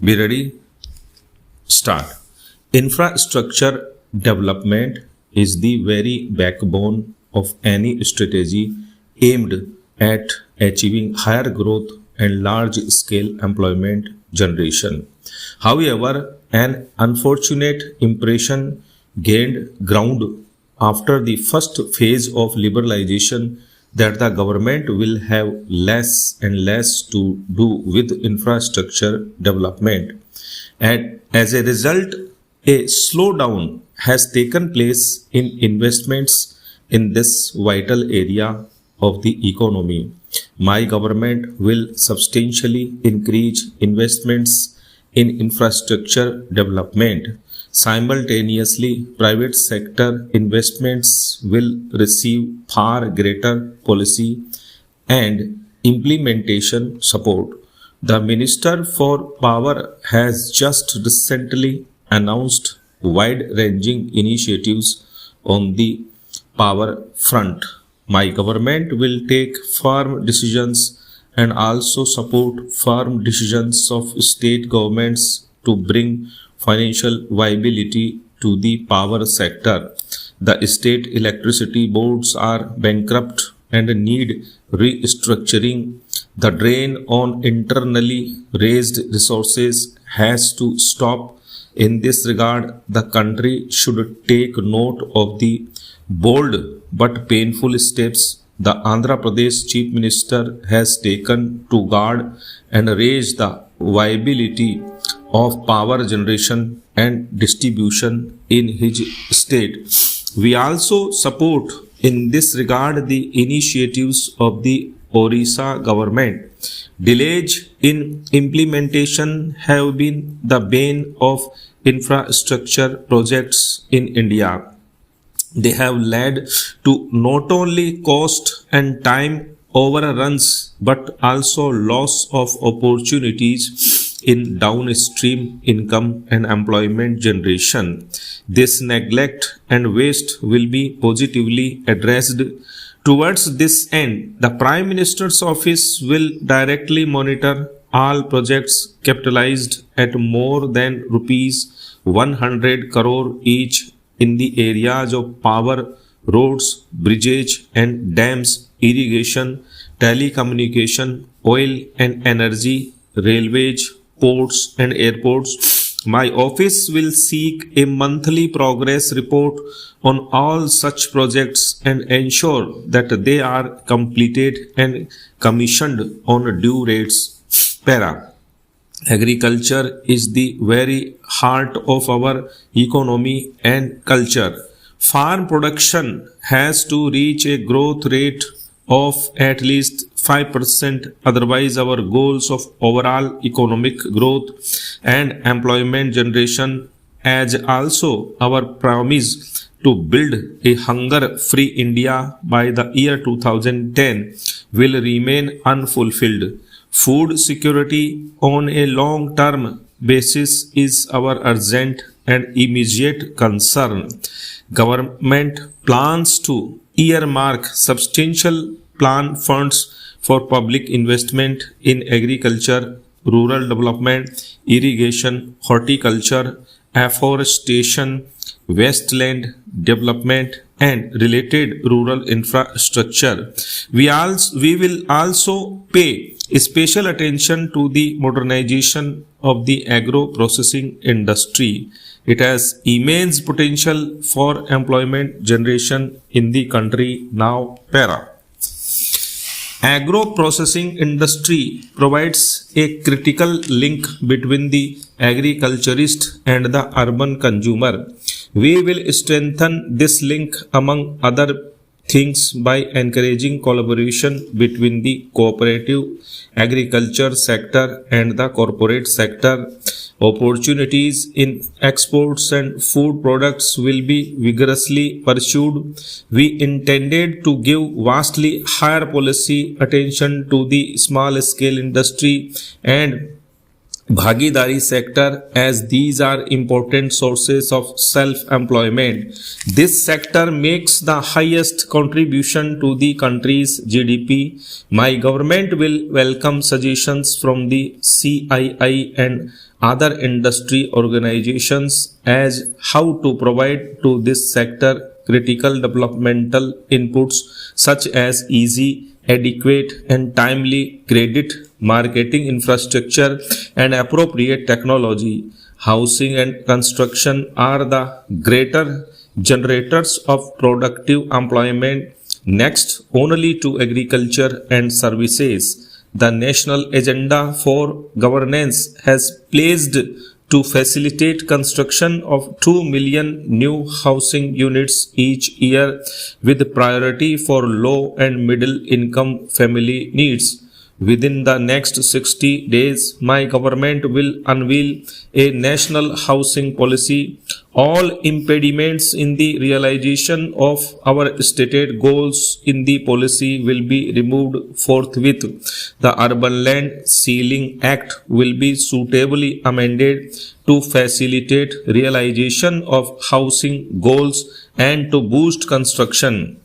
Be ready? Start. Infrastructure development is the very backbone of any strategy aimed at achieving higher growth and large scale employment generation. However, an unfortunate impression gained ground after the first phase of liberalization that the government will have less and less to do with infrastructure development. And as a result, a slowdown has taken place in investments in this vital area of the economy. My government will substantially increase investments in infrastructure development. Simultaneously, private sector investments will receive far greater policy and implementation support. The Minister for Power has just recently announced wide-ranging initiatives on the power front. My government will take firm decisions and also support firm decisions of state governments to bring financial viability to the power sector. The state electricity boards are bankrupt and need restructuring. The drain on internally raised resources has to stop. In this regard, the country should take note of the bold but painful steps the Andhra Pradesh Chief Minister has taken to guard and raise the viability of power generation and distribution in his state. We also support in this regard the initiatives of the Orissa government. Delays in implementation have been the bane of infrastructure projects in India. They have led to not only cost and time overruns but also loss of opportunities in downstream income and employment generation. This neglect and waste will be positively addressed. Towards this end, the Prime Minister's office will directly monitor all projects capitalized at more than rupees 100 crore each in the areas of power, roads, bridges and dams, irrigation, telecommunication, oil and energy, railways, ports and airports. My office will seek a monthly progress report on all such projects and ensure that they are completed and commissioned on due rates. Para. Agriculture is the very heart of our economy and culture. Farm production has to reach a growth rate of at least 5%, otherwise our goals of overall economic growth and employment generation, as also our promise to build a hunger-free India by the year 2010, will remain unfulfilled. Food security on a long-term basis is our urgent and immediate concern. Government plans to earmark substantial plan funds for public investment in agriculture, rural development, irrigation, horticulture, afforestation, wasteland development and related rural infrastructure. We will also pay special attention to the modernization of the agro-processing industry. It has immense potential for employment generation in the country now. Para. Agro-processing industry provides a critical link between the agriculturist and the urban consumer. We will strengthen this link among other things by encouraging collaboration between the cooperative agriculture sector and the corporate sector. Opportunities in exports and food products will be vigorously pursued. We intended to give vastly higher policy attention to the small scale industry and Bhagidari sector, as these are important sources of self-employment. This sector makes the highest contribution to the country's GDP. My government will welcome suggestions from the CII and other industry organizations as how to provide to this sector critical developmental inputs such as easy, adequate and timely credit, marketing infrastructure and appropriate technology. Housing and construction are the greater generators of productive employment, next only to agriculture and services. The national agenda for governance has placed to facilitate construction of 2 million new housing units each year with priority for low and middle income family needs. Within the next 60 days, my government will unveil a national housing policy. All impediments in the realization of our stated goals in the policy will be removed forthwith. The Urban Land Ceiling Act will be suitably amended to facilitate realization of housing goals and to boost construction.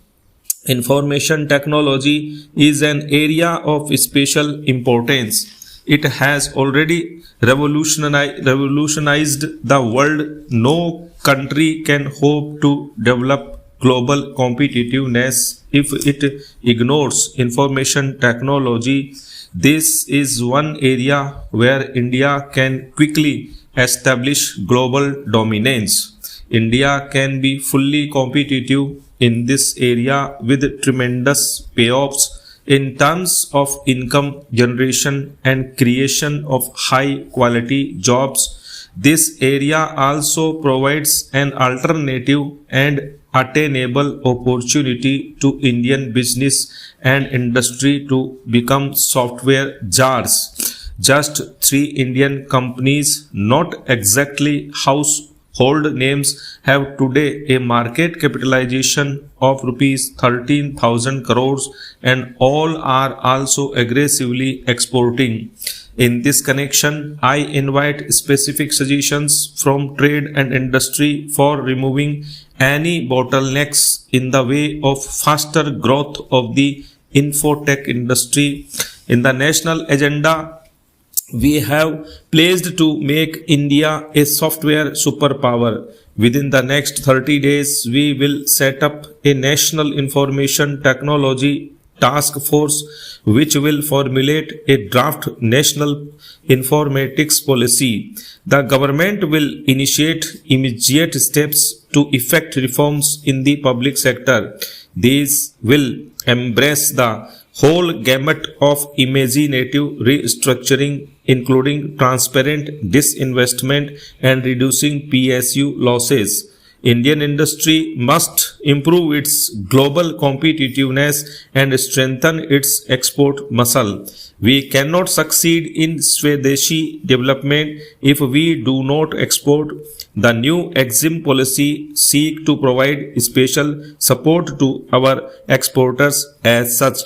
Information technology is an area of special importance. It has already revolutionized the world. No country can hope to develop global competitiveness if it ignores information technology. This is one area where India can quickly establish global dominance. India can be fully competitive in this area with tremendous payoffs in terms of income generation and creation of high quality jobs. This area also provides an alternative and attainable opportunity to Indian business and industry to become software czars. Just 3 Indian companies, not exactly household names, have today a market capitalization of rupees 13,000 crores and all are also aggressively exporting. In this connection, I invite specific suggestions from trade and industry for removing any bottlenecks in the way of faster growth of the infotech industry. In the national agenda, we have placed to make India a software superpower. Within the next 30 days, we will set up a national information technology task force which will formulate a draft national informatics policy. The government will initiate immediate steps to effect reforms in the public sector. These will embrace the whole gamut of imaginative restructuring, including transparent disinvestment and reducing PSU losses. Indian industry must improve its global competitiveness and strengthen its export muscle. We cannot succeed in Swadeshi development if we do not export. The new EXIM policy seeks to provide special support to our exporters as such.